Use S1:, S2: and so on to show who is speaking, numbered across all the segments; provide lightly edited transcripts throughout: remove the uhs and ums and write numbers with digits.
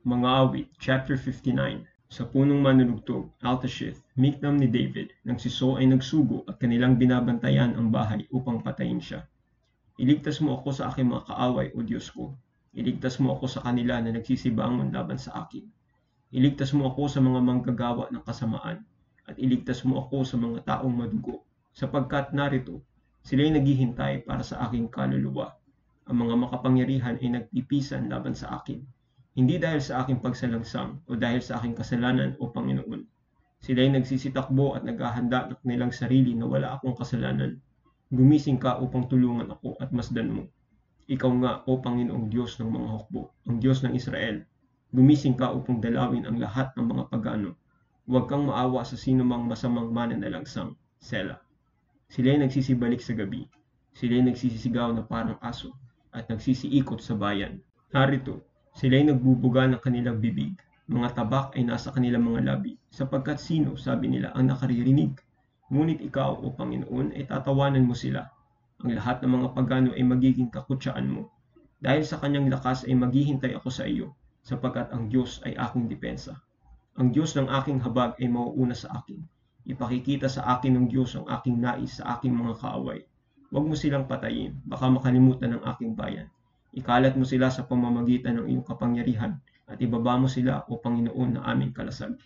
S1: Mga awit, chapter 59. Sa punong manunugtog, Altashith, miknam ni David, nang si Saul ay nagsugo at kanilang binabantayan ang bahay upang patayin siya. Iligtas mo ako sa aking mga kaaway, O Diyos ko. Iligtas mo ako sa kanila na nagsisibangon laban sa akin. Iligtas mo ako sa mga manggagawa ng kasamaan, at iligtas mo ako sa mga taong madugo, sapagkat narito, sila'y naghihintay para sa aking kaluluwa. Ang mga makapangyarihan ay nagpipisan laban sa akin. Hindi dahil sa aking pagsalangsang o dahil sa aking kasalanan o Panginoon. Sila'y nagsisitakbo at naghahanda ng kanilang sarili na wala akong kasalanan. Gumising ka upang tulungan ako at masdan mo. Ikaw nga, O Panginoong Diyos ng mga hukbo, ang Diyos ng Israel. Gumising ka upang dalawin ang lahat ng mga pagano. Huwag kang maawa sa sinumang masamang mananalangsang. Sela. Sila'y nagsisibalik sa gabi. Sila'y nagsisisigaw na parang aso at nagsisiikot sa bayan. Narito, sila'y nagbubuga ng kanilang bibig. Mga tabak ay nasa kanilang mga labi, sapagkat sino, sabi nila, ang nakaririnig. Ngunit ikaw, O Panginoon, ay tatawanan mo sila. Ang lahat ng mga pagano ay magiging kakutsaan mo. Dahil sa kanyang lakas ay maghihintay ako sa iyo, sapagkat ang Diyos ay aking depensa. Ang Diyos ng aking habag ay mauuna sa akin. Ipakikita sa akin ng Diyos ang aking nais sa aking mga kaaway. Huwag mo silang patayin, baka makalimutan ng aking bayan. Ikalat mo sila sa pamamagitan ng iyong kapangyarihan at ibaba mo sila, O Panginoon, na aming kalasag.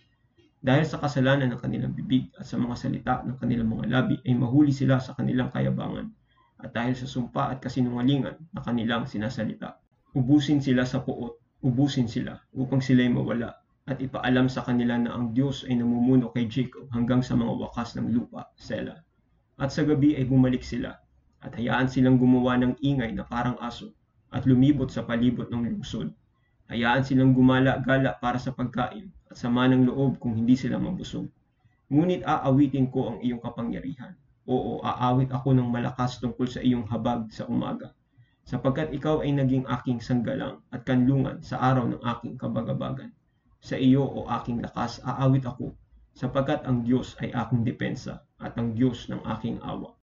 S1: Dahil sa kasalanan ng kanilang bibig at sa mga salita ng kanilang mga labi ay mahuli sila sa kanilang kayabangan at dahil sa sumpa at kasinungalingan na kanilang sinasalita. Ubusin sila sa puot, ubusin sila upang sila'y mawala at ipaalam sa kanila na ang Diyos ay namumuno kay Jacob hanggang sa mga wakas ng lupa, Sela. At sa gabi ay bumalik sila at hayaan silang gumawa ng ingay na parang aso at lumibot sa palibot ng lungsod. Hayaan silang gumala-gala para sa pagkain at sama ng loob kung hindi sila mabusog. Ngunit aawitin ko ang iyong kapangyarihan. Oo, aawit ako ng malakas tungkol sa iyong habag sa umaga. Sapagkat ikaw ay naging aking sanggalang at kanlungan sa araw ng aking kabagabagan. Sa iyo, O aking lakas, aawit ako, sapagkat ang Diyos ay aking depensa at ang Diyos ng aking awa.